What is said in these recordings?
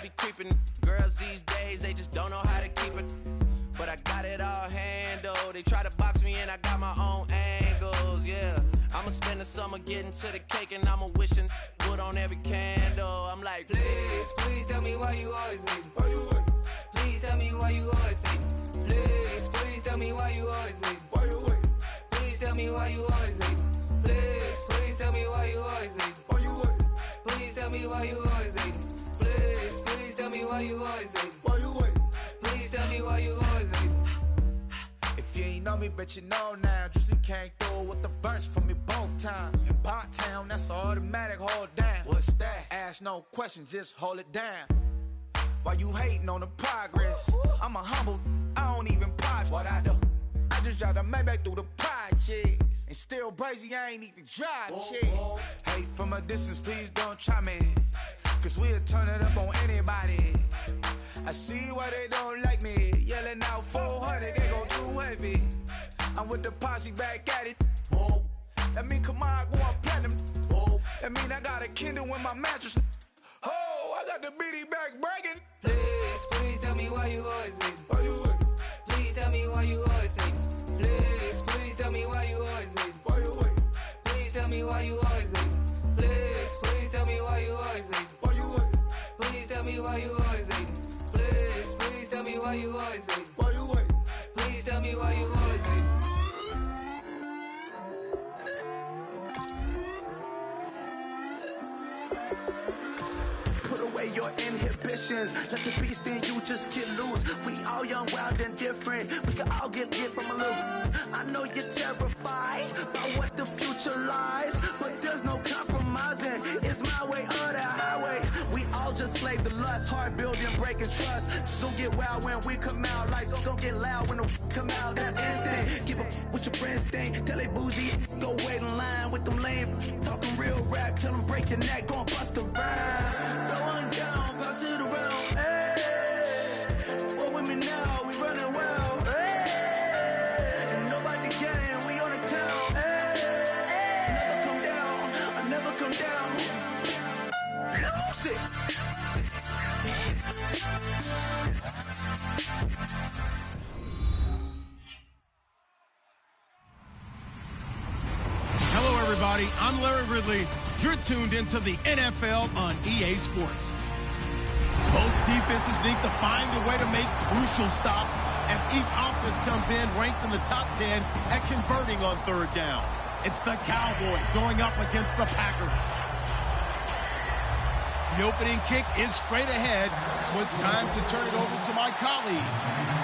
be creeping. Girls these days, they just don't know how to keep it. But I got it all handled. They try to box me and I got my own angles, yeah. I'ma spend the summer getting to the cake and I'ma wishing wood on every candle. I'm like, please, please tell me why you always hate me. Why you wait? Please tell me why you always hate me. Please, please tell me why you always hate me. Why you wait? Please tell me why you always hate me. Please, please tell me why you always hate me. Why you wait? Please tell me why you always hate me. Please, please tell me why you always hate me. Why you wait? Please tell me why you always hate me. If you ain't know me, bet you know now. Juicy came through with the verse for me both times. In Pot Town, that's automatic, hold down. What's that? Ask no question, just hold it down. Why you hating on the progress? I'm a humble, I don't even pop what I do. I just drive the Maybach through the projects. And still brazy, I ain't even drive shit. Hate from a distance, please don't try me. Cause we'll turn it up on anybody. I see why they don't like me. Yelling out 400, they go too heavy. I'm with the posse back at it. Whoa. That mean come on, go on platinum. Whoa. That mean I got a Kindle in my mattress. Oh, I got the BD back bragging. Please, please tell me why you always hate me. Why you wait? Please tell me why you always hate me. Please, please tell me why you always hate me. Why you wait? Please tell me why you always hate me. Please, please tell me why you always hate me. Why you wait? Please tell me why you always hate me. Please, please tell me why you always hate me. Why you wait? Please tell me why you always hate me. Put away your inhibitions, let the beast in you just get loose. We all young, wild, and different. We can all get from a little. I know you're terrified about what the future lies, but there's no compromising. It's my way or the highway. We all just slave the lust, hard building, breaking trust. Don't get wild when we come out, like don't get loud when the come out. That's instant. Give up what your friends think. Tell they bougie, go wait in line with them lame. Talking real rap, tell them break your neck, go and bust a rhyme. Going down, pass it around. Hey, what with me now? We running well. Hey, and nobody getting, we on the town. Hey, never come down, I never come down. Lose it. Hello, everybody. I'm Larry Ridley. You're tuned into the NFL on EA Sports. Both defenses need to find a way to make crucial stops as each offense comes in ranked in the top 10 at converting on third down. It's the Cowboys going up against the Packers. The opening kick is straight ahead, so it's time to turn it over to my colleagues,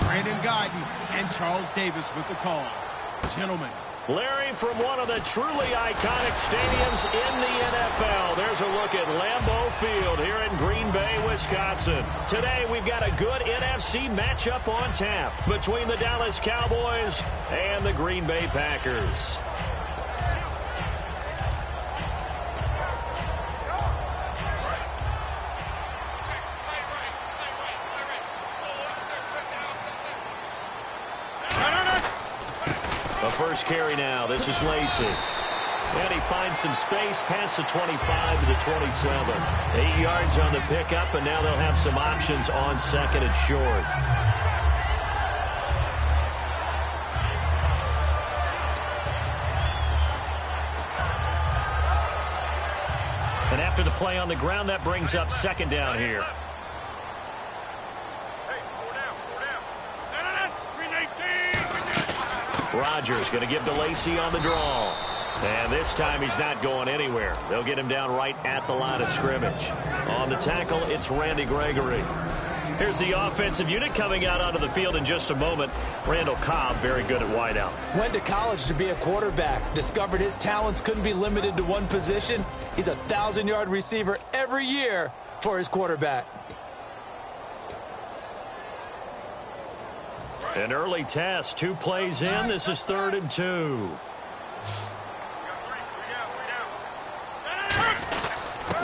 Brandon Guyton and Charles Davis with the call. Gentlemen. Larry, from one of the truly iconic stadiums in the NFL, there's a look at Lambeau Field here in Green Bay, Wisconsin. Today, we've got a good NFC matchup on tap between the Dallas Cowboys and the Green Bay Packers. First carry now. This is Lacey. And he finds some space past the 25 to the 27. 8 yards on the pickup, and now they'll have some options on second and short. And after the play on the ground, that brings up second down here. Rodgers going to give to Lacey on the draw. And this time he's not going anywhere. They'll get him down right at the line of scrimmage. On the tackle, it's Randy Gregory. Here's the offensive unit coming out onto the field in just a moment. Randall Cobb, very good at wideout. Went to college to be a quarterback. Discovered his talents couldn't be limited to one position. He's a 1,000-yard receiver every year for his quarterback. An early test, 2 plays in. This is 3rd and 2.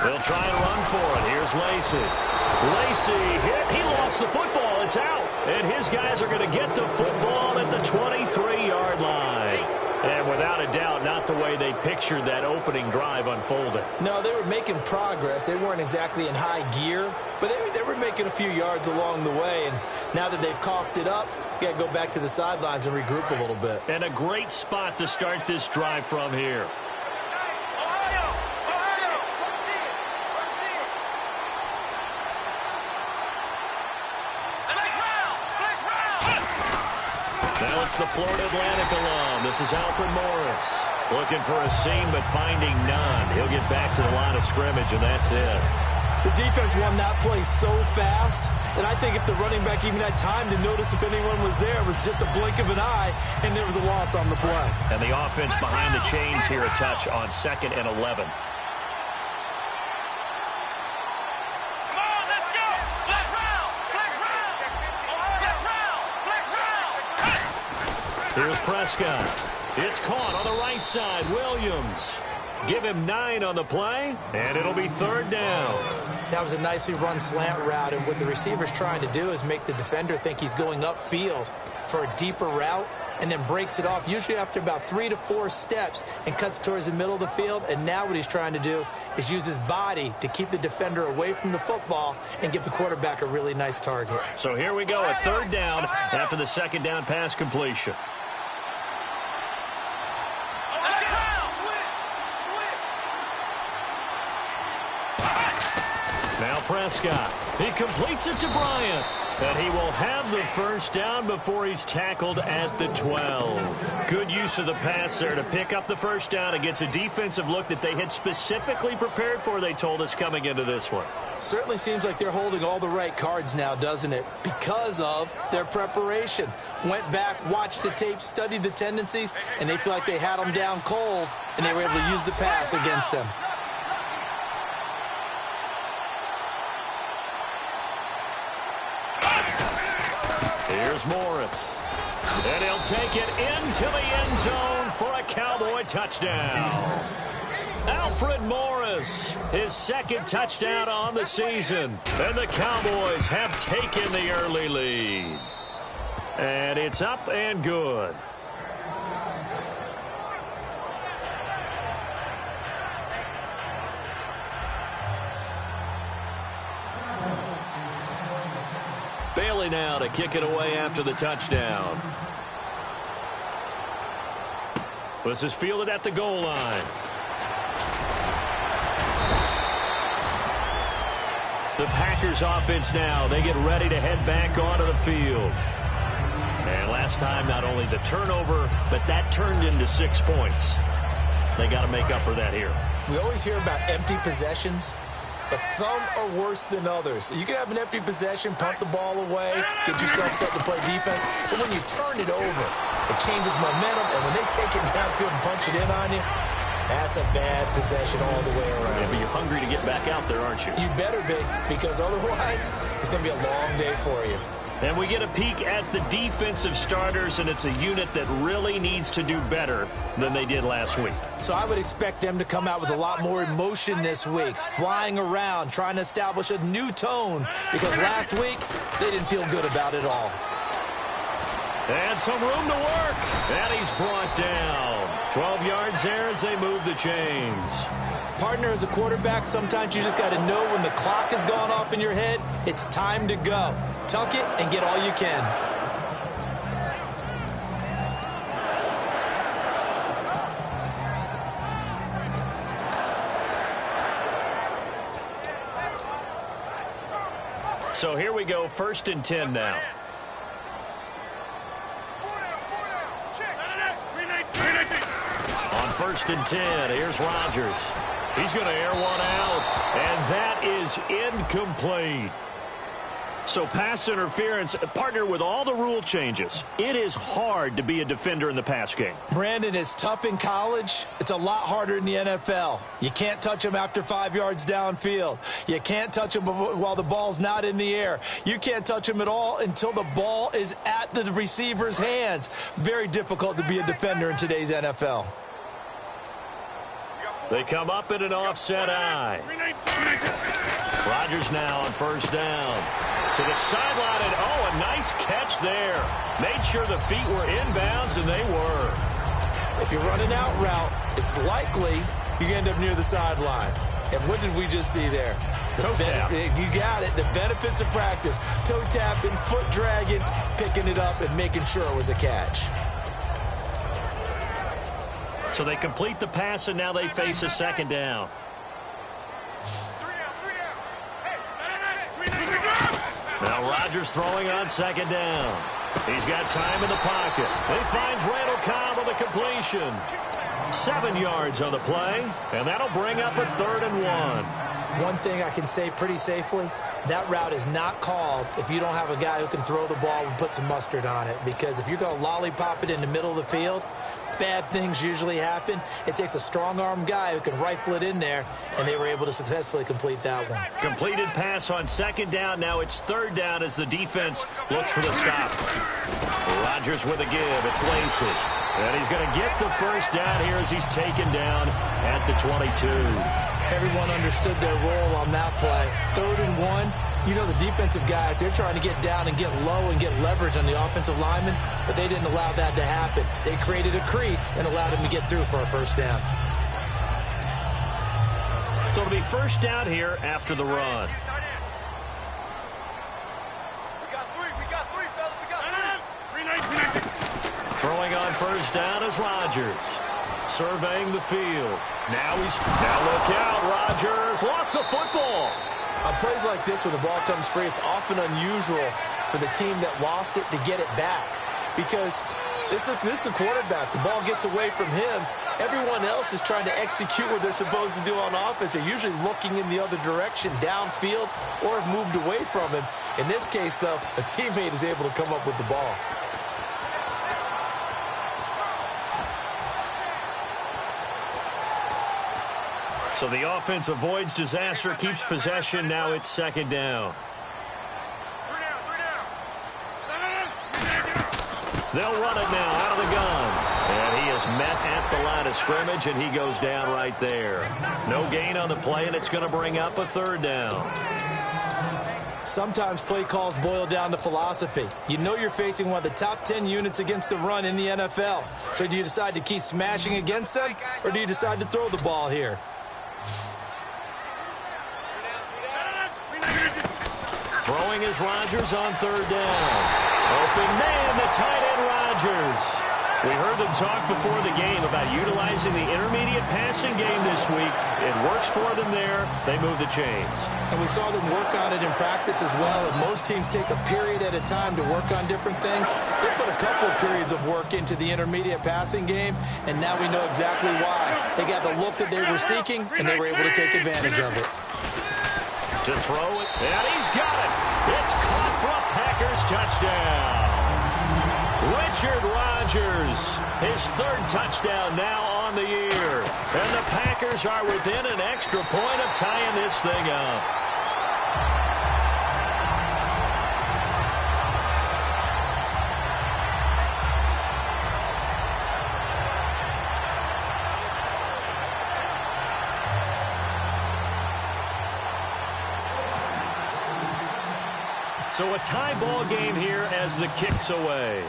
They'll try and run for it. Here's Lacey. Lacey hit. He lost the football. It's out. And his guys are going to get the football at the 23-yard line. And without a doubt, not the way they pictured that opening drive unfolding. No, they were making progress. They weren't exactly in high gear, but they were making a few yards along the way. And now that they've caulked it up, you got to go back to the sidelines and regroup a little bit. And a great spot to start this drive from here. Now it's the Florida Atlantic alum. This is Alfred Morris. Looking for a seam, but finding none. He'll get back to the line of scrimmage, and that's it. The defense won that play so fast that I think if the running back even had time to notice if anyone was there, it was just a blink of an eye, and there was a loss on the play. And the offense behind the chains here, a touch on 2nd and 11. Here's Prescott. It's caught on the right side. Williams. Give him 9 on the play, and it'll be 3rd down. That was a nicely run slant route, and what the receiver's trying to do is make the defender think he's going upfield for a deeper route, and then breaks it off, usually after about 3 to 4 steps, and cuts towards the middle of the field. And now what he's trying to do is use his body to keep the defender away from the football and give the quarterback a really nice target. So here we go, a 3rd down after the 2nd down pass completion. Now Prescott. He completes it to Bryant. And he will have the 1st down before he's tackled at the 12. Good use of the pass there to pick up the 1st down against a defensive look that they had specifically prepared for, they told us, coming into this one. Certainly seems like they're holding all the right cards now, doesn't it? Because of their preparation. Went back, watched the tape, studied the tendencies, and they feel like they had them down cold, and they were able to use the pass against them. Here's Morris. And he'll take it into the end zone for a Cowboy touchdown. Alfred Morris, his 2nd touchdown on the season. And the Cowboys have taken the early lead. And it's up and good. Bailey now to kick it away after the touchdown. This is fielded at the goal line. The Packers offense now, they get ready to head back onto the field. And last time, not only the turnover, but that turned into 6 points. They got to make up for that here. We always hear about empty possessions, but some are worse than others. You can have an empty possession, punt the ball away, get yourself set to play defense, but when you turn it over, it changes momentum, and when they take it downfield and punch it in on you, that's a bad possession all the way around. Yeah, but you're hungry to get back out there, aren't you? You better be, because otherwise, it's going to be a long day for you. And we get a peek at the defensive starters, and it's a unit that really needs to do better than they did last week. So I would expect them to come out with a lot more emotion this week, flying around, trying to establish a new tone, because last week, they didn't feel good about it all. And some room to work. And he's brought down. 12 yards there as they move the chains. Partner, as a quarterback, sometimes you just got to know when the clock has gone off in your head, it's time to go. Tuck it and get all you can. So here we go, 1st and 10 now. On 1st and 10, here's Rodgers. He's going to air one out, and that is incomplete. So pass interference, partner, with all the rule changes, it is hard to be a defender in the pass game. Brandon, is tough in college. It's a lot harder in the NFL. You can't touch them after 5 yards downfield. You can't touch them while the ball's not in the air. You can't touch them at all until the ball is at the receiver's hands. Very difficult to be a defender in today's NFL. They come up in an offset eye. Rodgers now on 1st down. To the sideline, and oh, a nice catch there. Made sure the feet were inbounds, and they were. If you run an out route, it's likely you're going to end up near the sideline. And what did we just see there? Toe tap. You got it. The benefits of practice. Toe tapping, foot dragging, picking it up, and making sure it was a catch. So they complete the pass, and now they face a second down. Now Rodgers throwing on second down. He's got time in the pocket. He finds Randall Cobb with a completion. 7 yards on the play, and that'll bring up a 3rd and 1. One thing I can say pretty safely, that route is not called if you don't have a guy who can throw the ball and put some mustard on it. Because if you're going to lollipop it in the middle of the field, bad things usually happen. It takes a strong-arm guy who can rifle it in there, and they were able to successfully complete that one. Completed pass on second down. Now it's 3rd down as the defense looks for the stop. Rodgers with a give. It's Lacy. And he's going to get the first down here as he's taken down at the 22. Everyone understood their role on that play. 3rd and 1. You know, the defensive guys, they're trying to get down and get low and get leverage on the offensive lineman, but they didn't allow that to happen. They created a crease and allowed him to get through for a first down. So it'll be first down here after the run. Throwing on first down is Rodgers. Surveying the field. Now look out. Rodgers lost the football. On plays like this, when the ball comes free, it's often unusual for the team that lost it to get it back. Because this is the quarterback. The ball gets away from him. Everyone else is trying to execute what they're supposed to do on offense. They're usually looking in the other direction, downfield, or have moved away from him. In this case, though, a teammate is able to come up with the ball. So the offense avoids disaster, keeps possession. Now it's second down. They'll run it now out of the gun. And he is met at the line of scrimmage, and he goes down right there. No gain on the play, and it's going to bring up a 3rd down. Sometimes play calls boil down to philosophy. You know you're facing one of the top 10 units against the run in the NFL. So do you decide to keep smashing against them, or do you decide to throw the ball here? Throwing is Rodgers on 3rd down. Open man, the tight end Rodgers. We heard them talk before the game about utilizing the intermediate passing game this week. It works for them there. They move the chains. And we saw them work on it in practice as well. And most teams take a period at a time to work on different things. They put a couple of periods of work into the intermediate passing game, and now we know exactly why. They got the look that they were seeking, and they were able to take advantage of it. To throw it, and he's got it. It's caught for a Packers touchdown. Richard Rodgers, his 3rd touchdown now on the year. And the Packers are within an extra point of tying this thing up. So a tie ball game here as the kick's away.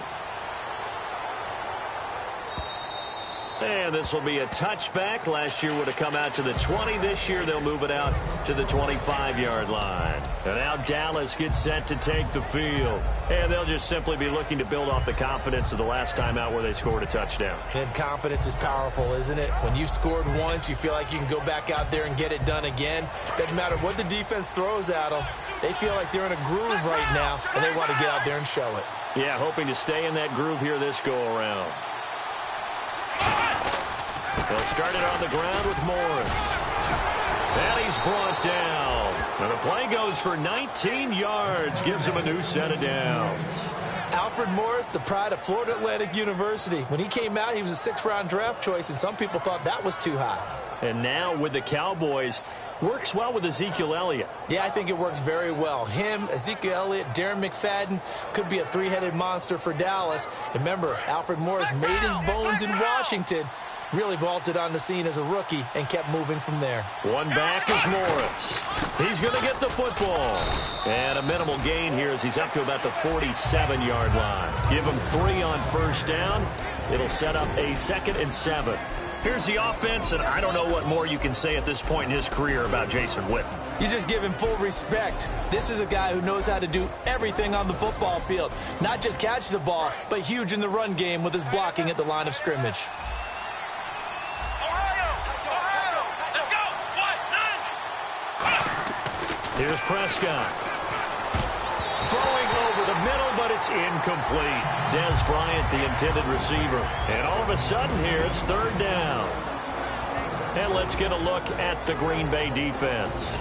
And this will be a touchback. Last year would have come out to the 20. This year they'll move it out to the 25-yard line. And now Dallas gets set to take the field. And they'll just simply be looking to build off the confidence of the last time out where they scored a touchdown. And confidence is powerful, isn't it? When you've scored once, you feel like you can go back out there and get it done again. Doesn't matter what the defense throws at them. They feel like they're in a groove right now, and they want to get out there and show it. Yeah, hoping to stay in that groove here this go-around. They'll start it on the ground with Morris. And he's brought down. And the play goes for 19 yards. Gives him a new set of downs. Alfred Morris, the pride of Florida Atlantic University. When he came out, he was a 6th-round draft choice, and some people thought that was too high. And now with the Cowboys, works well with Ezekiel Elliott. Yeah, I think it works very well. Him, Ezekiel Elliott, Darren McFadden could be a 3-headed monster for Dallas. And remember, Alfred Morris made his bones in Washington, really vaulted on the scene as a rookie, and kept moving from there. One back is Morris. He's going to get the football. And a minimal gain here as he's up to about the 47-yard line. Give him 3 on first down. It'll set up a 2nd and 7. Here's the offense, and I don't know what more you can say at this point in his career about Jason Witten. You just give him full respect. This is a guy who knows how to do everything on the football field. Not just catch the ball, but huge in the run game with his blocking at the line of scrimmage. Here's Prescott. Throwing over the middle, but it's incomplete. Dez Bryant, the intended receiver. And all of a sudden here, it's 3rd down. And let's get a look at the Green Bay defense.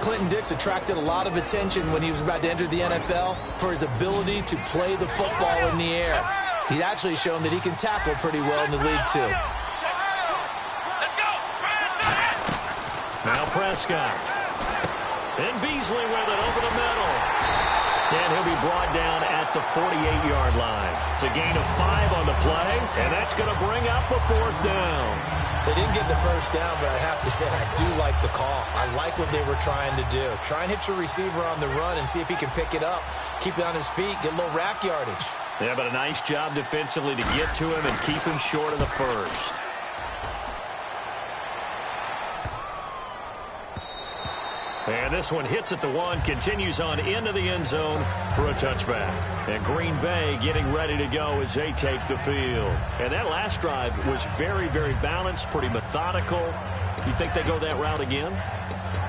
Clinton Dix attracted a lot of attention when he was about to enter the NFL for his ability to play the football in the air. He's actually shown that he can tackle pretty well in the league, too. Now Prescott. And Beasley with it over the middle. And he'll be brought down at the 48-yard line. It's a gain of 5 on the play, and that's going to bring up a 4th down. They didn't get the first down, but I have to say I do like the call. I like what they were trying to do. Try and hit your receiver on the run and see if he can pick it up, keep it on his feet, get a little rack yardage. Yeah, but a nice job defensively to get to him and keep him short of the first. And this one hits at the 1, continues on into the end zone for a touchback. And Green Bay getting ready to go as they take the field. And that last drive was very, very balanced, pretty methodical. You think they go that route again?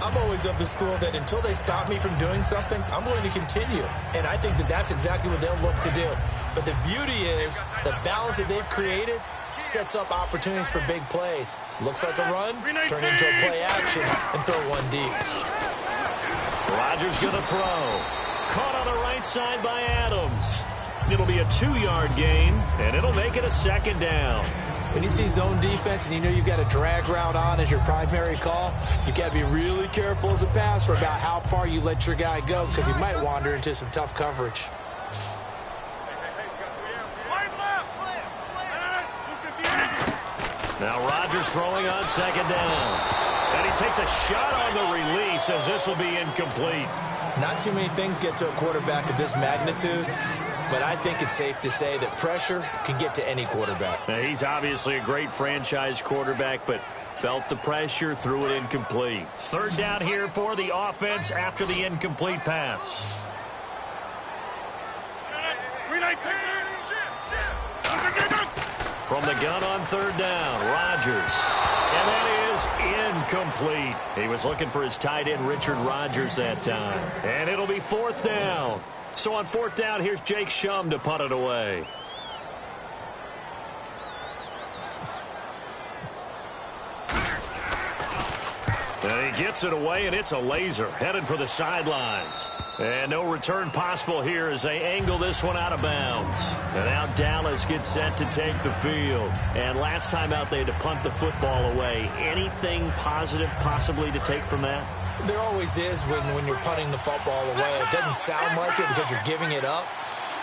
I'm always of the school that until they stop me from doing something, I'm going to continue. And I think that that's exactly what they'll look to do. But the beauty is the balance that they've created sets up opportunities for big plays. Looks like a run, turn into a play action, and throw one deep. Rodgers going to throw. Caught on the right side by Adams. It'll be a 2-yard gain, and it'll make it a 2nd down. When you see zone defense and you know you've got a drag route on as your primary call, you've got to be really careful as a passer about how far you let your guy go because he might wander into some tough coverage. Now Rodgers throwing on 2nd down. And he takes a shot on the release as this will be incomplete. Not too many things get to a quarterback of this magnitude, but I think it's safe to say that pressure can get to any quarterback. Now, he's obviously a great franchise quarterback, but felt the pressure, threw it incomplete. 3rd down here for the offense after the incomplete pass. From the gun on 3rd down, Rodgers. And that is incomplete. He was looking for his tight end, Richard Rodgers, that time. And it'll be 4th down. So on 4th down, here's Jake Shum to punt it away. And he gets it away, and it's a laser headed for the sidelines. And no return possible here as they angle this one out of bounds. And now Dallas gets set to take the field. And last time out, they had to punt the football away. Anything positive possibly to take from that? There always is when you're punting the football away. It doesn't sound like it because you're giving it up,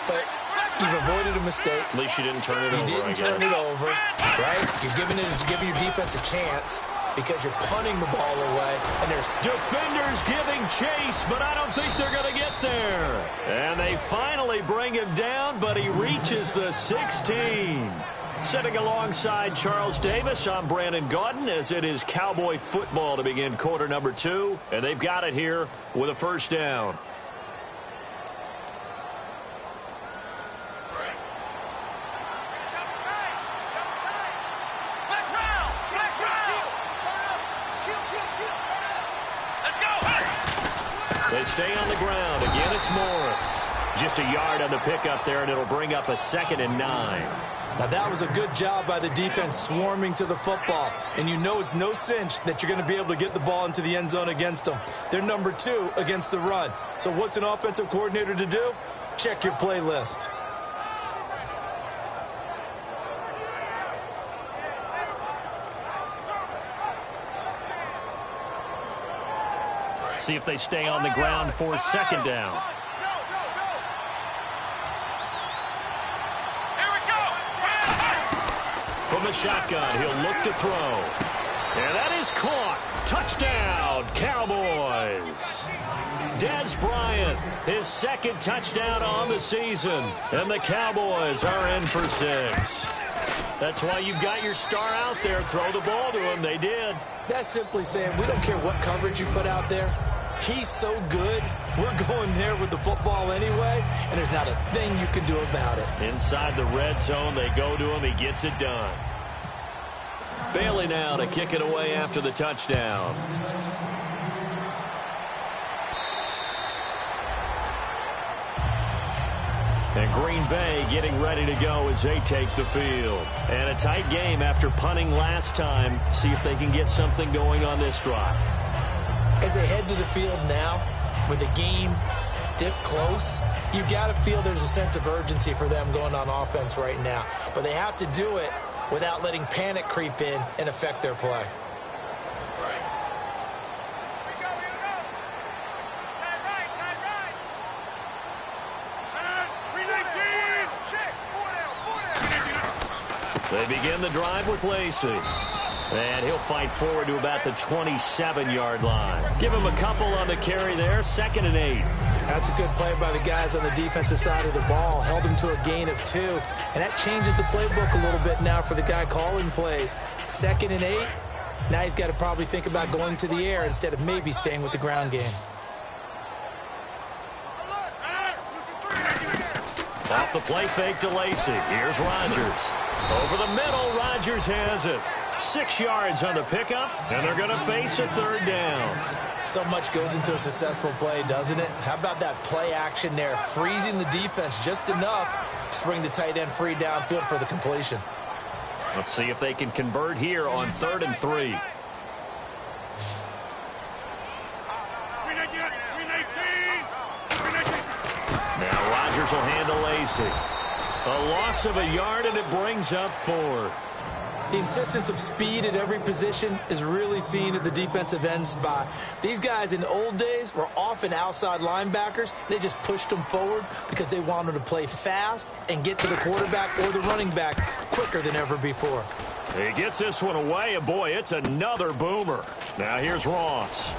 but you've avoided a mistake. At least you didn't turn it over. You didn't turn it over, right? You're giving your defense a chance because you're punting the ball away, and there's defenders giving chase, but I don't think they're going to get there. And they finally bring him down, but he reaches the 16. Sitting alongside Charles Davis, I'm Brandon Gaudin, as it is Cowboy football to begin quarter number 2, and they've got it here with a 1st down. They stay on the ground. Again, it's Morris. Just a yard on the pickup there, and it'll bring up a 2nd and 9. Now, that was a good job by the defense swarming to the football. And you know it's no cinch that you're going to be able to get the ball into the end zone against them. They're number 2 against the run. So what's an offensive coordinator to do? Check your playlist. See if they stay on the ground for 2nd down. From the shotgun, he'll look to throw. And that is caught. Touchdown, Cowboys. Dez Bryant, his second touchdown on the season. And the Cowboys are in for 6. That's why you've got your star out there. Throw the ball to him. They did. That's simply saying we don't care what coverage you put out there. He's so good, we're going there with the football anyway, and there's not a thing you can do about it. Inside the red zone, they go to him. He gets it done. Bailey now to kick it away after the touchdown. And Green Bay getting ready to go as they take the field. And a tight game after punting last time. See if they can get something going on this drive. As they head to the field now, with the game this close, you've got to feel there's a sense of urgency for them going on offense right now. But they have to do it without letting panic creep in and affect their play. They begin the drive with Lacey. And he'll fight forward to about the 27-yard line. Give him a couple on the carry there. 2nd and 8. That's a good play by the guys on the defensive side of the ball. Held him to a gain of 2. And that changes the playbook a little bit now for the guy calling plays. 2nd and 8. Now he's got to probably think about going to the air instead of maybe staying with the ground game. Off the play fake to Lacey. Here's Rodgers. Over the middle, Rodgers has it. 6 yards on the pickup, and they're going to face a 3rd down. So much goes into a successful play, doesn't it? How about that play action there? Freezing the defense just enough to bring the tight end free downfield for the completion. Let's see if they can convert here on 3rd and 3. Now Rodgers will handle Lacey. A loss of a yard, and it brings up 4th. The insistence of speed at every position is really seen at the defensive end spot. These guys in the old days were often outside linebackers. They just pushed them forward because they wanted to play fast and get to the quarterback or the running backs quicker than ever before. He gets this one away, and boy, it's another boomer. Now here's Ross.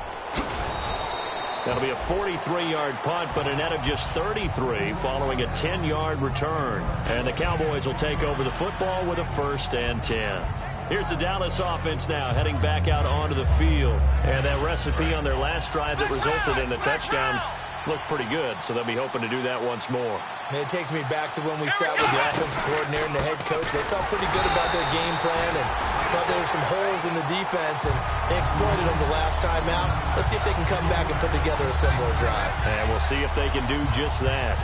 That'll be a 43-yard punt, but a net of just 33 following a 10-yard return. And the Cowboys will take over the football with a 1st and 10. Here's the Dallas offense now heading back out onto the field. And that recipe on their last drive that resulted in a touchdown looked pretty good, so they'll be hoping to do that once more. And it takes me back to when we sat with the offensive coordinator and the head coach. They felt pretty good about their game plan and thought there were some holes in the defense, and they exploited them the last time out. Let's see if they can come back and put together a similar drive. And we'll see if they can do just that.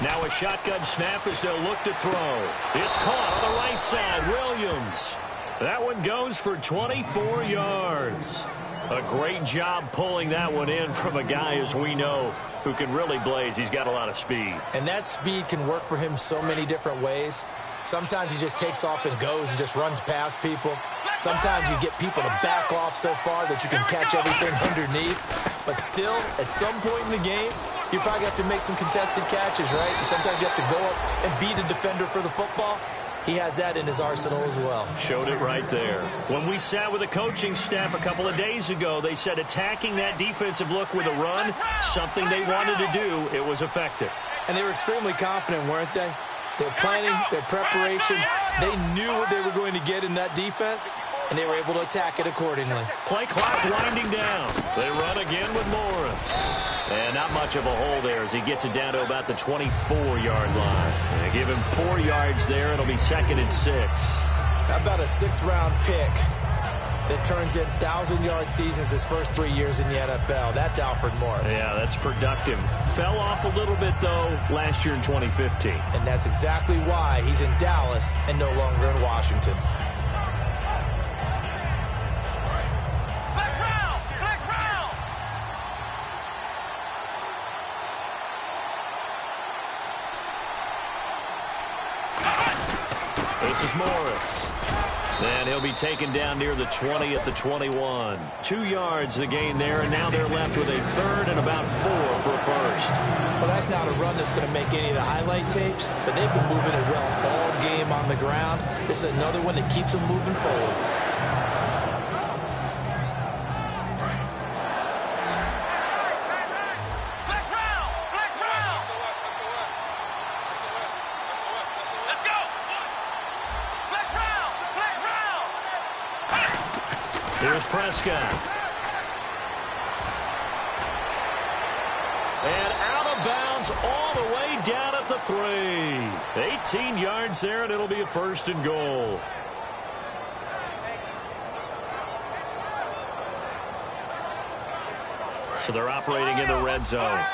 Now a shotgun snap as they'll look to throw. It's caught on the right side. Williams. That one goes for 24 yards. A great job pulling that one in from a guy, as we know, who can really blaze. He's got a lot of speed. And that speed can work for him so many different ways. Sometimes he just takes off and goes and just runs past people. Sometimes you get people to back off so far that you can catch everything underneath. But still, at some point in the game, you probably have to make some contested catches, right? Sometimes you have to go up and beat a defender for the football. He has that in his arsenal as well. Showed it right there. When we sat with the coaching staff a couple of days ago, they said attacking that defensive look with a run, something they wanted to do, it was effective. And they were extremely confident, weren't they? Their planning, their preparation, they knew what they were going to get in that defense, and they were able to attack it accordingly. Play clock winding down. They run again with Morris. And not much of a hole there as he gets it down to about the 24-yard line. And give him 4 yards there. It'll be 2nd and 6. How about a 6th-round pick that turns in 1,000-yard seasons his first 3 years in the NFL? That's Alfred Morris. Yeah, that's productive. Fell off a little bit, though, last year in 2015. And that's exactly why he's in Dallas and no longer in Washington. This is Morris. And he'll be taken down near the 20 at the 21. 2 yards the gain there, and now they're left with a third and about 4 for a first. Well, that's not a run that's going to make any of the highlight tapes, but they've been moving it well all game on the ground. This is another one that keeps them moving forward. Here's Prescott. And out of bounds all the way down at the 3. 18 yards there, and it'll be a first and goal. So they're operating in the red zone.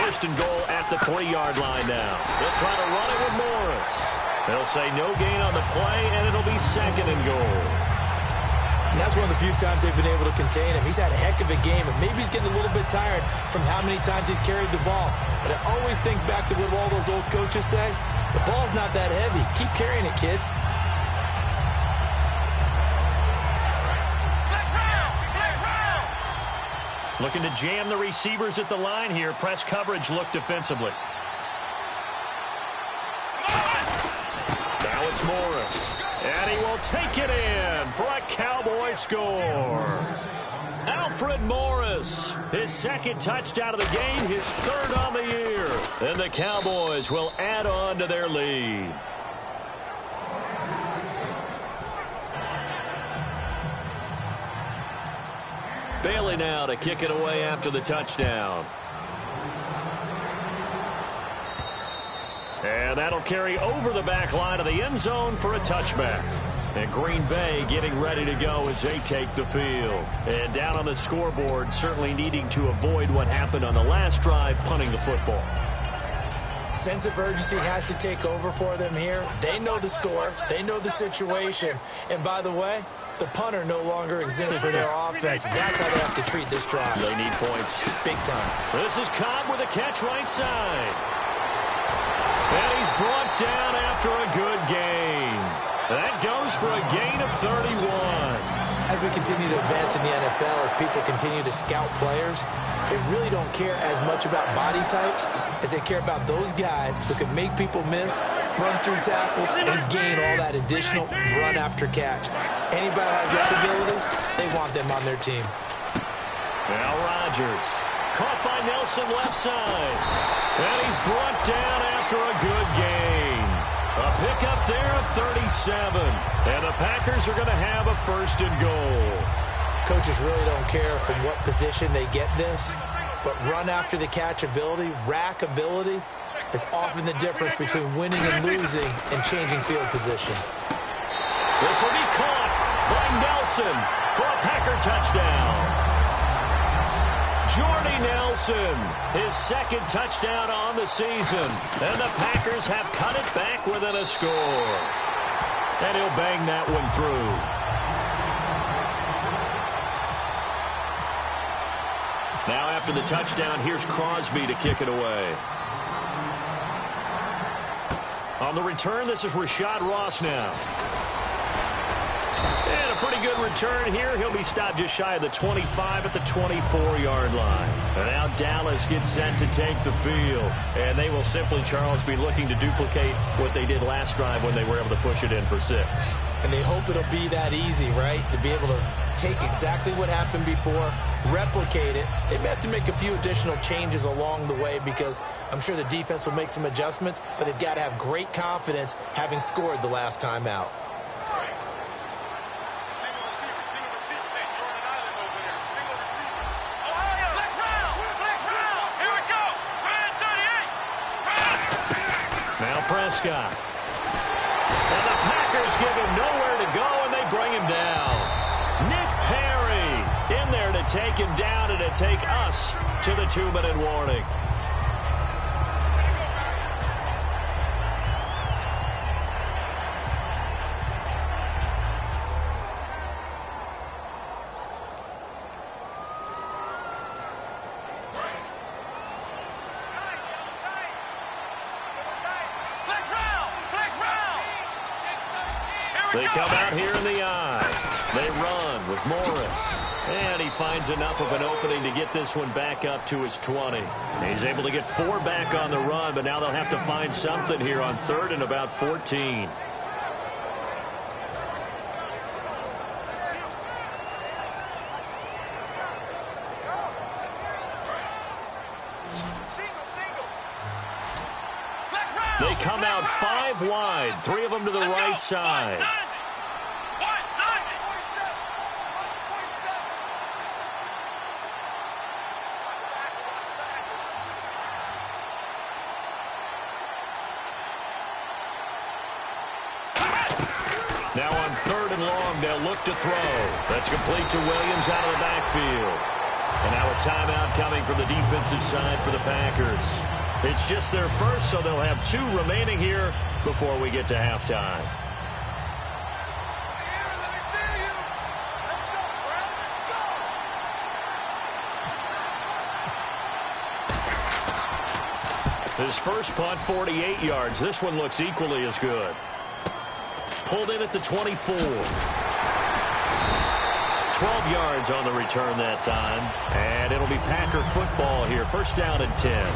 First and goal at the 3-yard line now. They'll try to run it with Morris. They'll say no gain on the play, and it'll be second and goal. And that's one of the few times they've been able to contain him. He's had a heck of a game, and maybe he's getting a little bit tired from how many times he's carried the ball. But I always think back to what all those old coaches say. The ball's not that heavy. Keep carrying it, kid. Looking to jam the receivers at the line here. Press coverage look defensively. Now it's Morris. And he will take it in for a Cowboy score. Alfred Morris, his second touchdown of the game, his third on the year. And the Cowboys will add on to their lead. Bailey now to kick it away after the touchdown. And that'll carry over the back line of the end zone for a touchback. And Green Bay getting ready to go as they take the field. And down on the scoreboard, certainly needing to avoid what happened on the last drive, punting the football. Sense of urgency has to take over for them here. They know the score. They know the situation. And by the way, the punter no longer exists for their offense. That's how they have to treat this drive. They need points. Big time. This is Cobb with a catch right side. And he's brought down after a good gain. That goes for a gain of 31. As we continue to advance in the NFL, as people continue to scout players, they really don't care as much about body types as they care about those guys who can make people miss, run through tackles, and gain all that additional run after catch. Anybody who has that ability, they want them on their team. Now Rodgers, caught by Nelson left side. And he's brought down after a good gain. A pickup there of 37. And the Packers are going to have a first and goal. Coaches really don't care from what position they get this, but run after the catch ability, rack ability, is often the difference between winning and losing and changing field position. This will be caught by Nelson for a Packer touchdown. Jordy Nelson, his second touchdown on the season. And the Packers have cut it back within a score. And he'll bang that one through. Now after the touchdown, here's Crosby to kick it away. On the return, this is Rashad Ross now. And a pretty good return here. He'll be stopped just shy of the 25 at the 24-yard line. And now Dallas gets set to take the field. And they will simply, Charles, be looking to duplicate what they did last drive when they were able to push it in for 6. And they hope it'll be that easy, right? To be able to take exactly what happened before, replicate it. They may have to make a few additional changes along the way because I'm sure the defense will make some adjustments, but they've got to have great confidence having scored the last time out. Now Prescott. And the Packers give him nowhere to go, and they bring him down. Nick Perry in there to take him down and to take us to the 2-minute warning. They come out here in the eye. They run with Morris. And he finds enough of an opening to get this one back up to his 20. He's able to get 4 back on the run, but now they'll have to find something here on 3rd and about 14. They come out 5 wide, 3 of them to the right side. Now on 3rd and long, they'll look to throw. That's complete to Williams out of the backfield. And now a timeout coming from the defensive side for the Packers. It's just their first, so they'll have 2 remaining here before we get to halftime. His first punt, 48 yards. This one looks equally as good. Pulled in at the 24. 12 yards on the return that time. And it'll be Packer football here. First down and 10.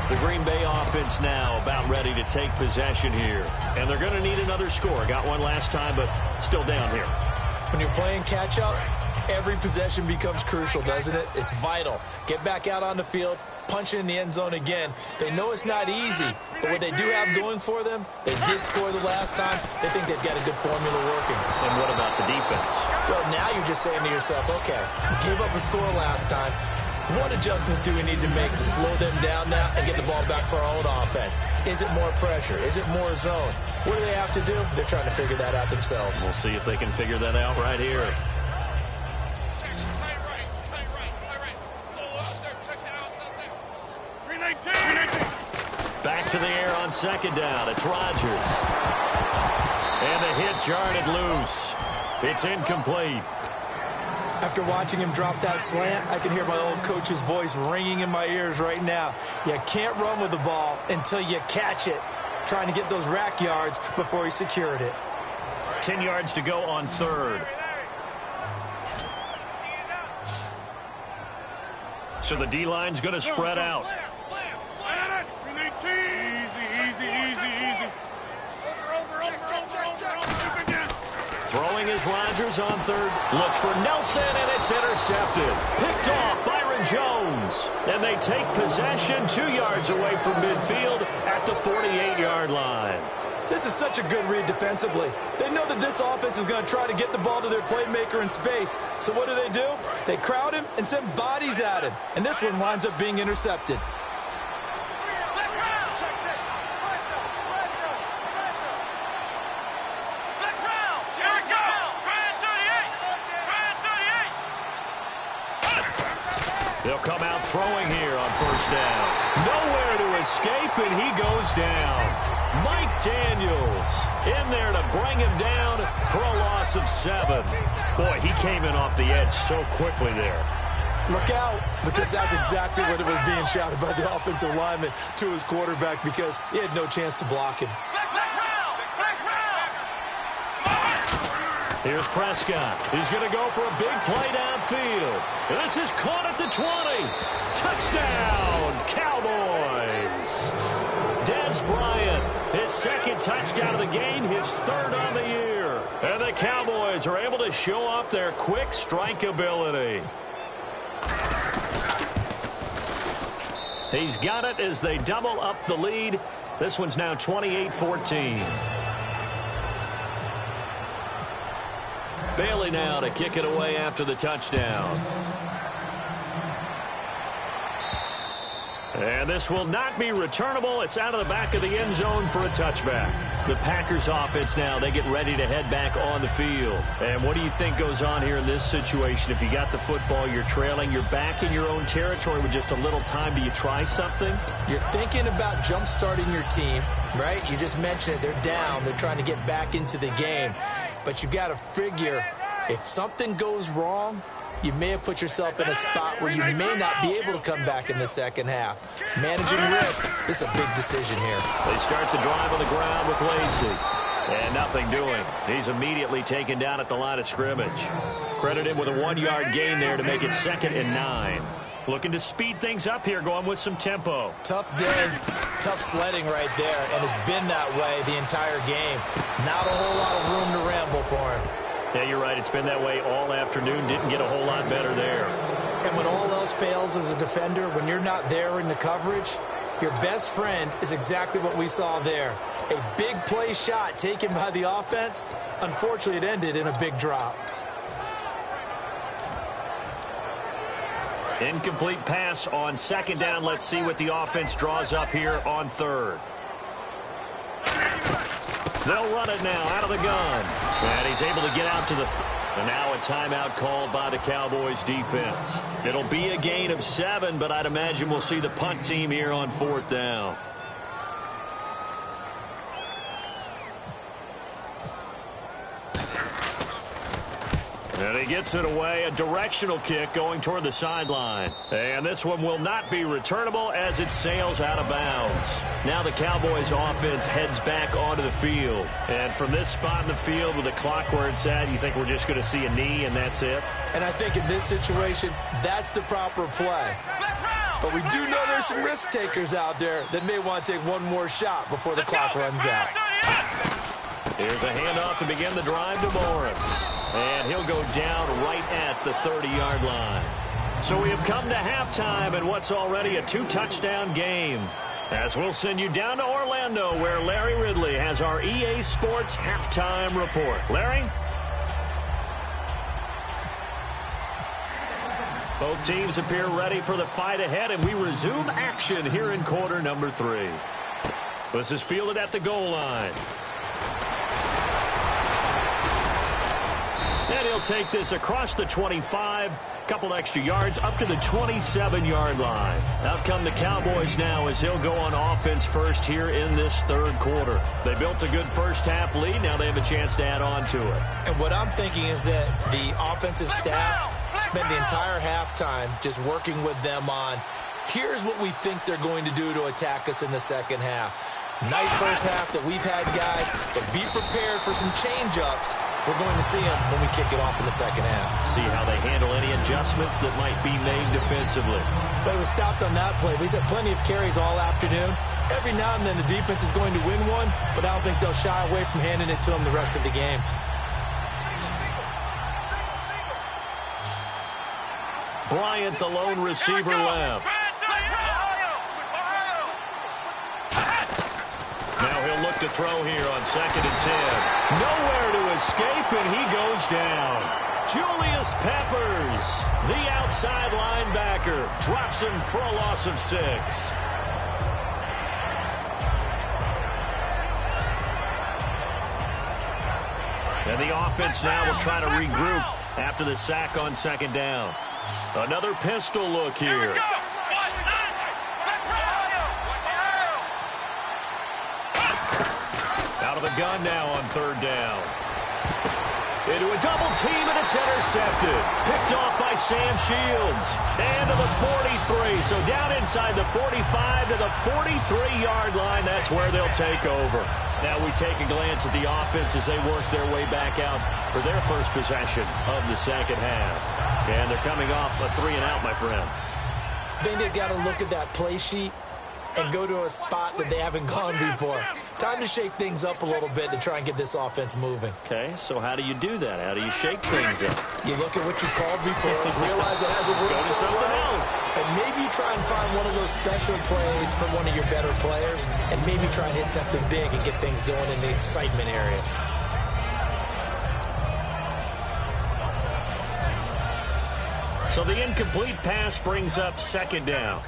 The Green Bay offense now about ready to take possession here. And they're going to need another score. Got one last time, but still down here. When you're playing catch-up, every possession becomes crucial, doesn't it? It's vital. Get back out on the field, punch it in the end zone again. They know it's not easy, but what they do have going for them, they did score the last time. They think they've got a good formula working. And what about the defense? Well, now you're just saying to yourself, okay, we gave up a score last time. What adjustments do we need to make to slow them down now and get the ball back for our own offense? Is it more pressure? Is it more zone? What do they have to do? They're trying to figure that out themselves. We'll see if they can figure that out right here. Back to the air on 2nd down. It's Rodgers. And the hit jarred it loose. It's incomplete. After watching him drop that slant, I can hear my old coach's voice ringing in my ears right now. You can't run with the ball until you catch it. Trying to get those rack yards before he secured it. 10 yards to go on 3rd. So the D-line's going to spread out. Throwing is Rodgers on 3rd. Looks for Nelson, and it's intercepted. Picked off Byron Jones. And they take possession 2 yards away from midfield at the 48-yard line. This is such a good read defensively. They know that this offense is going to try to get the ball to their playmaker in space. So what do? They crowd him and send bodies at him. And this one winds up being intercepted. They'll come out throwing here on 1st down. Nowhere to escape, and he goes down. Mike Daniels in there to bring him down for a loss of 7. Boy, he came in off the edge so quickly there. Look out, because that's exactly what it was being shouted by the offensive lineman to his quarterback, because he had no chance to block him. Here's Prescott. He's going to go for a big play downfield. And this is caught at the 20. Touchdown, Cowboys. Dez Bryant, his 2nd touchdown of the game, his 3rd on the year. And the Cowboys are able to show off their quick strike ability. He's got it as they double up the lead. This one's now 28-14. Bailey now to kick it away after the touchdown. And this will not be returnable. It's out of the back of the end zone for a touchback. The Packers offense now, they get ready to head back on the field. And what do you think goes on here in this situation? If you got the football, you're trailing, you're back in your own territory with just a little time. Do you try something? You're thinking about jump-starting your team, right? You just mentioned it. They're down. They're trying to get back into the game. But you got to figure, if something goes wrong, you may have put yourself in a spot where you may not be able to come back in the 2nd half. Managing risk, this is a big decision here. They start the drive on the ground with Lacey. And nothing doing. He's immediately taken down at the line of scrimmage. Credit him with a 1-yard gain there to make it 2nd and 9. Looking to speed things up here, going with some tempo. Tough day, tough sledding right there, and it's been that way the entire game. Not a whole lot of room to ramble for him. Yeah, you're right. It's been that way all afternoon. Didn't get a whole lot better there. And when all else fails as a defender, when you're not there in the coverage, your best friend is exactly what we saw there. A big play shot taken by the offense. Unfortunately, it ended in a big drop. Incomplete pass on 2nd down. Let's see what the offense draws up here on 3rd. They'll run it now out of the gun. And he's able to get out to the... And now a timeout called by the Cowboys defense. It'll be a gain of 7, but I'd imagine we'll see the punt team here on 4th down. And he gets it away, a directional kick going toward the sideline. And this one will not be returnable as it sails out of bounds. Now the Cowboys offense heads back onto the field. And from this spot in the field with the clock where it's at, you think we're just going to see a knee and that's it? And I think in this situation, that's the proper play. But we do know there's some risk takers out there that may want to take one more shot before the clock runs out. Here's a handoff to begin the drive to Morris. And he'll go down right at the 30-yard line. So we have come to halftime in what's already a 2-touchdown game. As we'll send you down to Orlando, where Larry Ridley has our EA Sports halftime report. Larry? Both teams appear ready for the fight ahead, and we resume action here in quarter number 3. This is fielded at the goal line. And he'll take this across the 25, couple extra yards up to the 27-yard line. Out come the Cowboys now as he'll go on offense first here in this 3rd quarter. They built a good first-half lead. Now they have a chance to add on to it. And what I'm thinking is that the offensive staff spent the entire halftime just working with them on, here's what we think they're going to do to attack us in the second half. Nice first half that we've had, guys, but be prepared for some change-ups. We're going to see them when we kick it off in the second half. See how they handle any adjustments that might be made defensively. But it was stopped on that play. We've had plenty of carries all afternoon. Every now and then the defense is going to win one, but I don't think they'll shy away from handing it to them the rest of the game. Bryant, the lone receiver, left. Now he'll look to throw here on 2nd and 10. Nowhere to escape, and he goes down. Julius Peppers, the outside linebacker, drops him for a loss of 6. And the offense now will try to regroup after the sack on 2nd down. Another pistol look here. Out of the gun now on 3rd down. Into a double team, and it's intercepted. Picked off by Sam Shields. And to the 43. So down inside the 45 to the 43-yard line. That's where they'll take over. Now we take a glance at the offense as they work their way back out for their first possession of the second half. And they're coming off a 3-and-out, my friend. I think they've got to look at that play sheet and go to a spot that they haven't gone before. Time to shake things up a little bit to try and get this offense moving. Okay, so how do you do that? How do you shake things up? You look at what you called before, realize it hasn't worked Go to so something well, else. and maybe you try and find one of those special plays from one of your better players, and maybe try and hit something big and get things going in the excitement area. So the incomplete pass brings up 2nd down.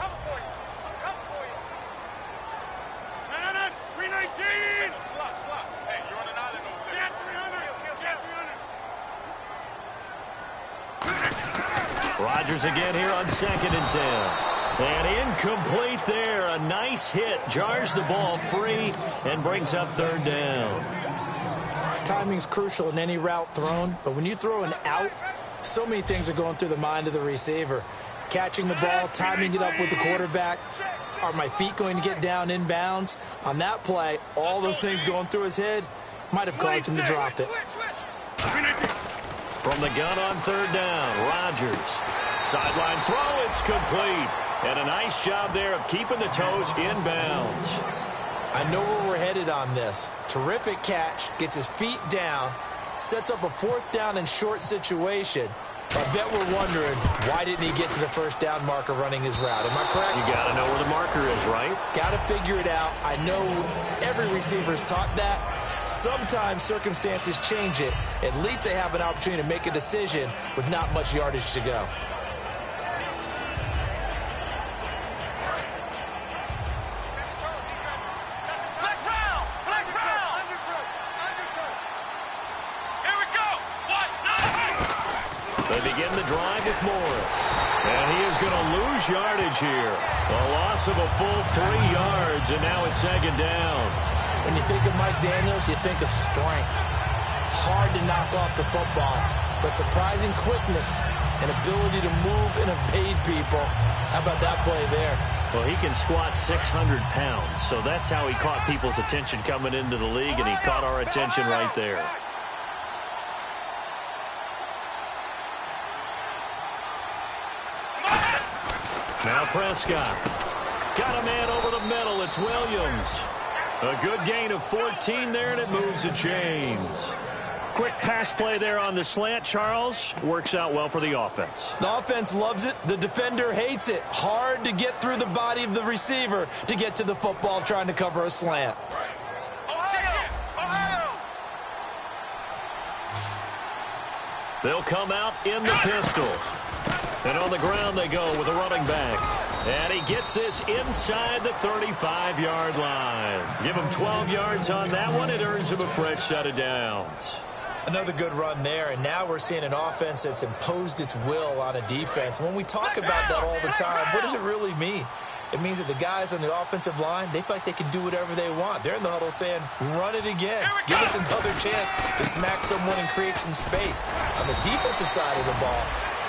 Rodgers again here on 2nd and 10. And incomplete there. A nice hit. Jars the ball free and brings up 3rd down. Timing's crucial in any route thrown, but when you throw an out, so many things are going through the mind of the receiver. Catching the ball, timing it up with the quarterback. Are my feet going to get down inbounds? On that play, all those things going through his head. might have caused him to drop it. From the gun on third down, Rodgers. Sideline throw, it's complete. And a nice job there of keeping the toes in bounds. I know where we're headed on this. Terrific catch, gets his feet down, sets up a fourth down and short situation. I bet we're wondering, why didn't he get to the first down marker running his route? Am I correct? You got to know where the marker is, right? Got to figure it out. I know every receiver's taught that. Sometimes circumstances change it. At least they have an opportunity to make a decision with not much yardage to go. They begin the drive with Morris. And he is going to lose yardage here. A loss of a full 3 yards, and now it's second down. When you think of Mike Daniels, you think of strength. Hard to knock off the football, but surprising quickness and ability to move and evade people. How about that play there? Well, he can squat 600 pounds, so that's how he caught people's attention coming into the league, and he caught our attention right there. Now Prescott. Got a man over the middle. It's Williams. A good gain of 14 there, and it moves the chains. Quick pass play there on the slant, Charles. Works out well for the offense. The offense loves it. The defender hates it. Hard to get through the body of the receiver to get to the football trying to cover a slant. They'll come out in the pistol. And on the ground they go with a running back. And he gets this inside the 35-yard line. Give him 12 yards on that one. It earns him a fresh set of downs. Another good run there, and now we're seeing an offense that's imposed its will on a defense. When we talk about that all the time, what does it really mean? It means that the guys on the offensive line, they feel like they can do whatever they want. They're in the huddle saying, run it again. Give us another chance to smack someone and create some space. On the defensive side of the ball,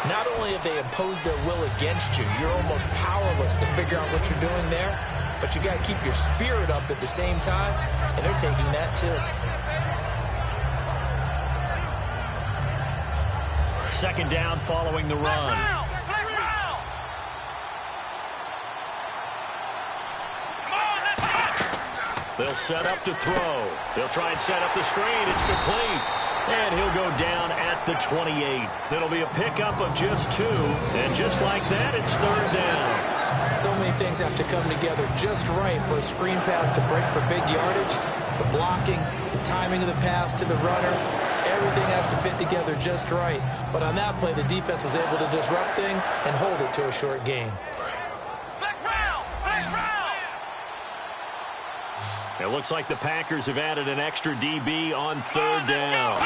not only have they imposed their will against you, you're almost powerless to figure out what you're doing there, but you got to keep your spirit up at the same time, and they're taking that too. Second down following the run. They'll set up to throw. They'll try and set up the screen. It's complete. And he'll go down at the 28. It'll be a pickup of just 2. And just like that, it's third down. So many things have to come together just right for a screen pass to break for big yardage. The blocking, the timing of the pass to the runner, everything has to fit together just right. But on that play, the defense was able to disrupt things and hold it to a short gain. It looks like the Packers have added an extra DB on third down.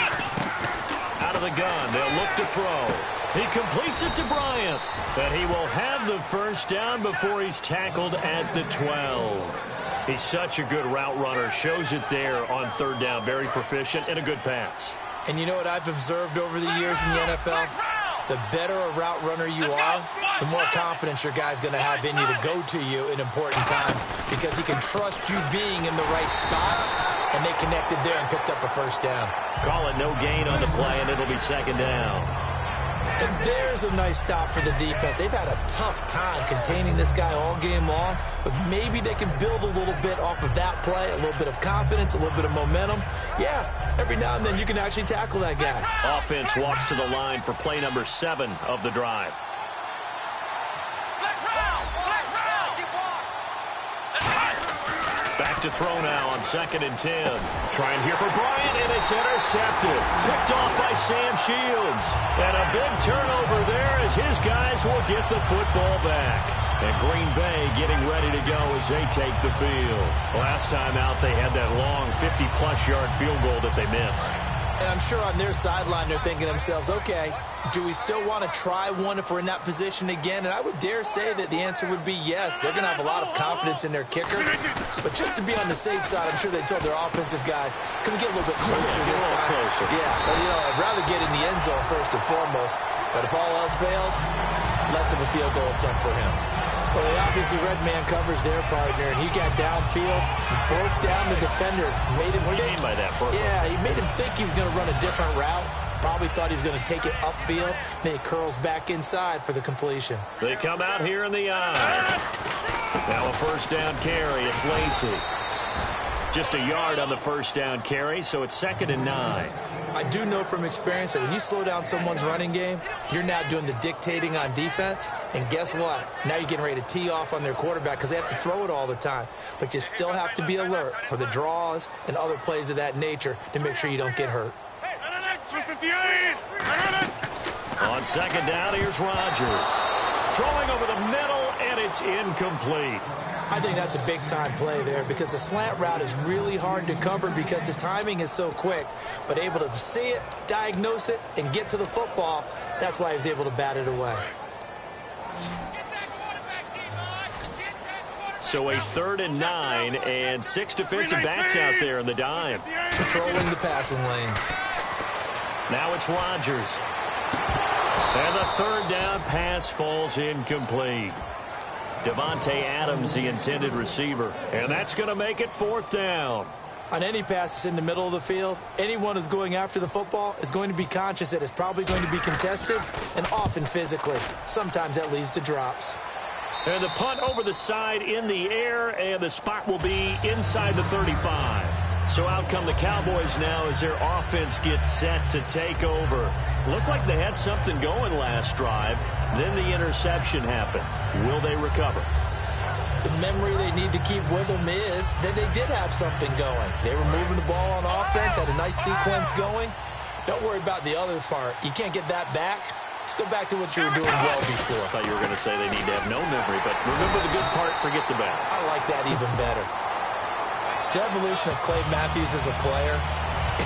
Out of the gun, they'll look to throw. He completes it to Bryant. And he will have the first down before he's tackled at the 12. He's such a good route runner. Shows it there on third down. Very proficient and a good pass. And you know what I've observed over the years in the NFL? The better a route runner you are, the more confidence your guy's going to have in you to go to you in important times because he can trust you being in the right spot, and they connected there and picked up a first down. Call it no gain on the play, and it'll be second down. And there's a nice stop for the defense. They've had a tough time containing this guy all game long, but maybe they can build a little bit off of that play, a little bit of confidence, a little bit of momentum. Yeah, every now and then you can actually tackle that guy. Offense walks to the line for play number 7 of the drive. Back to throw now on 2nd and 10. Trying here for Bryant, and it's intercepted. Picked off by Sam Shields. And a big turnover there as his guys will get the football back. And Green Bay getting ready to go as they take the field. Last time out, they had that long 50-plus yard field goal that they missed. And I'm sure on their sideline they're thinking to themselves, okay, do we still want to try one if we're in that position again? And I would dare say that the answer would be yes. They're going to have a lot of confidence in their kicker. But just to be on the safe side, I'm sure they told their offensive guys, can we get a little bit closer this time? Closer. Yeah, but you know, I'd rather get in the end zone first and foremost. But if all else fails, less of a field goal attempt for him. Well, they obviously read man coverage their partner, and he got downfield, broke down the defender, made him What do you mean by that, Burke? Yeah, he made him think he was going to run a different route. Probably thought he was going to take it upfield. Then he curls back inside for the completion. They come out here in the eye. Now a first down carry. It's Lacey. Just a yard on the first down carry, so it's 2nd and 9. I do know from experience that when you slow down someone's running game, you're now doing the dictating on defense. And guess what? Now you're getting ready to tee off on their quarterback because they have to throw it all the time. But you still have to be alert for the draws and other plays of that nature to make sure you don't get hurt. On 2nd down, here's Rodgers. Throwing over the middle, and it's incomplete. I think that's a big-time play there because the slant route is really hard to cover because the timing is so quick. But able to see it, diagnose it, and get to the football, that's why he was able to bat it away. So a 3rd and 9 and 6 defensive backs out there in the dime. Controlling the passing lanes. Now it's Rodgers. And the 3rd down pass falls incomplete. Devontae Adams, the intended receiver. And that's going to make it 4th down. On any passes in the middle of the field, anyone who's going after the football is going to be conscious that it's probably going to be contested and often physically. Sometimes that leads to drops. And the punt over the side in the air, and the spot will be inside the 35. So out come the Cowboys now as their offense gets set to take over. Looked like they had something going last drive. Then the interception happened. Will they recover? The memory they need to keep with them is that they did have something going. They were moving the ball on offense, had a nice sequence going. Don't worry about the other part. You can't get that back. Let's go back to what you were doing well before. I thought you were going to say they need to have no memory, but remember the good part, forget the bad. I like that even better. The evolution of Clay Matthews as a player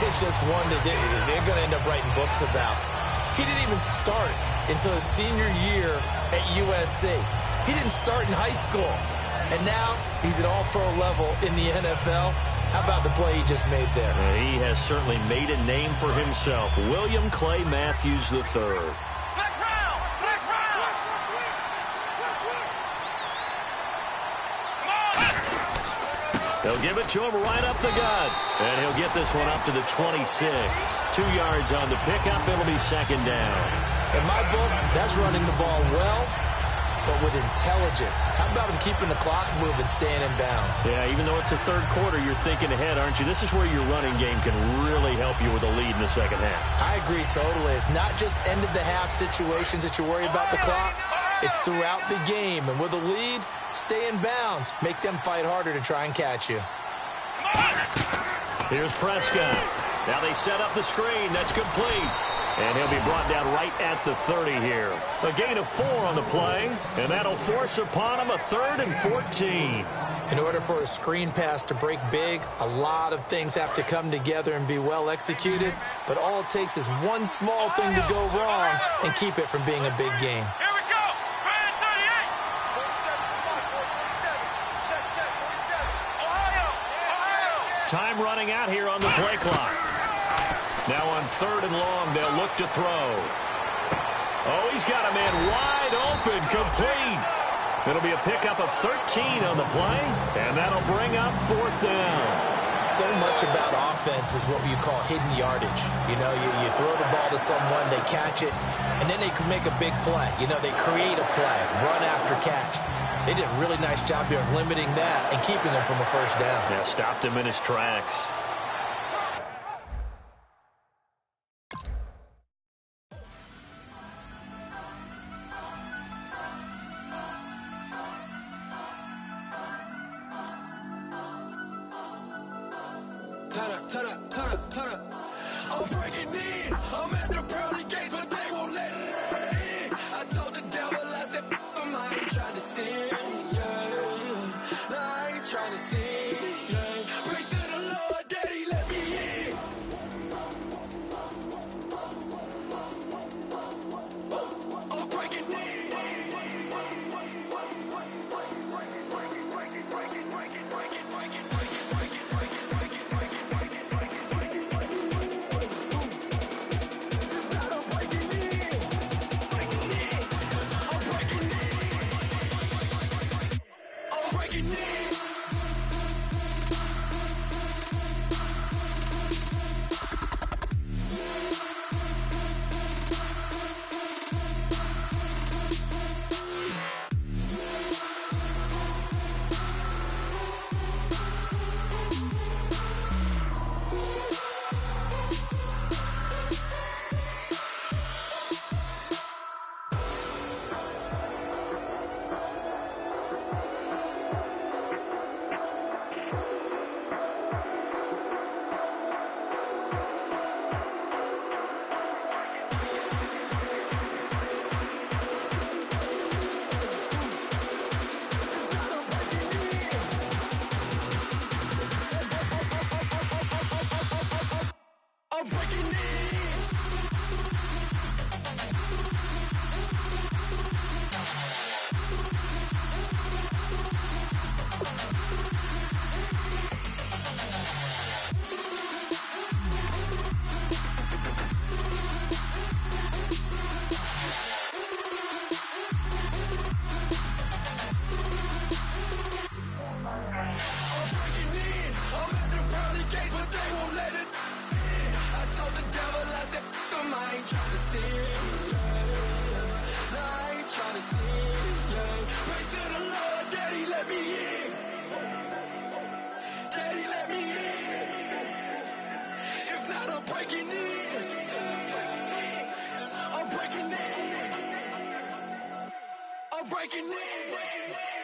is just one that they're going to end up writing books about. He didn't even start until his senior year at USC. He didn't start in high school. And now he's at all-pro level in the NFL. How about the play he just made there? He has certainly made a name for himself. William Clay Matthews III. They'll give it to him right up the gut. And he'll get this one up to the 26. 2 yards on the pickup. It'll be 2nd down. In my book, that's running the ball well, but with intelligence. How about him keeping the clock moving, staying in bounds? Yeah, even though it's the 3rd quarter, you're thinking ahead, aren't you? This is where your running game can really help you with a lead in the 2nd half. I agree totally. It's not just end-of-the-half situations that you worry about the clock. It's throughout the game. And with a lead, stay in bounds. Make them fight harder to try and catch you. Here's Prescott. Now they set up the screen. That's complete. And he'll be brought down right at the 30 here. A gain of 4 on the play, and that'll force upon him a 3rd and 14. In order for a screen pass to break big, a lot of things have to come together and be well executed. But all it takes is one small thing to go wrong and keep it from being a big game. Time running out here on the play clock. Now on 3rd and long, they'll look to throw. Oh, he's got a man wide open, complete. It'll be a pickup of 13 on the play, and that'll bring up 4th down. So much about offense is what you call hidden yardage. You know, you throw the ball to someone, they catch it, and then they can make a big play. You know, they create a play, run after catch. They did a really nice job here of limiting that and keeping him from a 1st down. Yeah, stopped him in his tracks. Turn up. I'm breaking in. I'm at the pearly gates, but they won't let it in. I told the devil, I said, I ain't trying to sin, yeah. No, I ain't trying to sin, yeah. Pray to the Lord, Daddy, let me in. I'm breaking in. breaking in. I'm breaking in. I'm at the pearly gates, but they won't let it in. I told the devil, I said, them, I ain't tryna sin. No, I ain't tryna sin. Pray to the Lord, Daddy, let me in. Daddy, let me in. If not, I'm breaking in. I'm breaking in. I'm breaking in.